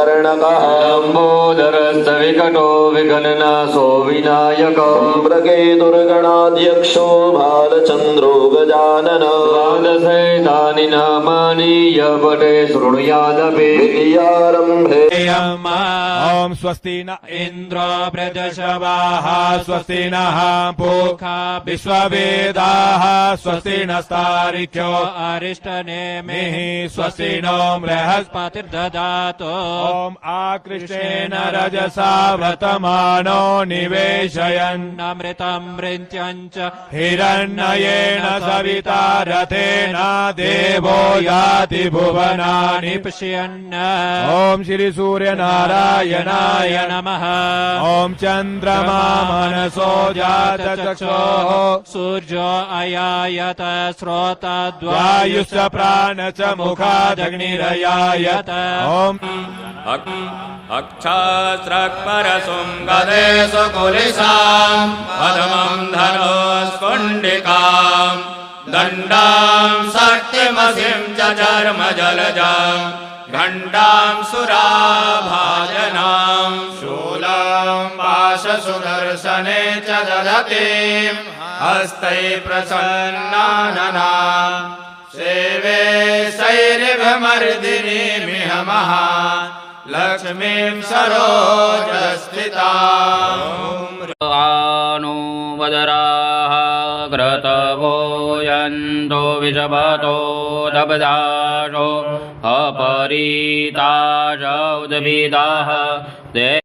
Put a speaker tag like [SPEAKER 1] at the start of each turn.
[SPEAKER 1] कर्णकः
[SPEAKER 2] लम्बोदरस्तविकटो विघ्ननाशो विनायक
[SPEAKER 1] ब्रकेतुर्गणाध्यक्षो बालचन्द्रो गजानन
[SPEAKER 2] द्वादशैतानि नामानि यपटे शृणुयादपि
[SPEAKER 1] द्वितीयारम्भे
[SPEAKER 3] ॐ स्वस्ति न इन्द्रो वृद्धशवाः स्वस्ति नः पूषा विश्ववेदाः स्वस्ति नस्तारिख्यो अरिष्टनेमिः स्वस्ति नो बृहस्पतिर्दधातु ॐ आकृष्टेन रजसा व्रतमानो निवेशयन्नमृतं मृत्यञ्च हिरण्ययेन सविता रथेन देवो याति भुवनानि पश्यन् ॐ श्री सूर्यनारायणाय नमः ॐ चन्द्रमा मनसो जातचक्षोः सूर्यो अयायत श्रोतद्वायुश्च प्राण च मुखादग्निरयायत ॐ
[SPEAKER 4] अक्षास्त्रपरसुं गदेषु कुलिशाम् पद्मं धनुस्कुण्डिकाम् दण्डां शक्तिमसिं च चर्मजलजाम् घण्टां सुराभाजनां शूलां पाशसुदर्शने च दधतीं हस्तै प्रसन्नाननां सेवे शैरिभमर्दिनीमिह महा लक्ष्मीं सरोजस्थिताम्
[SPEAKER 5] आनो वदराः घृतवो यन्तो विषभतो दबदाशो अपरीताशौदभिदाः ते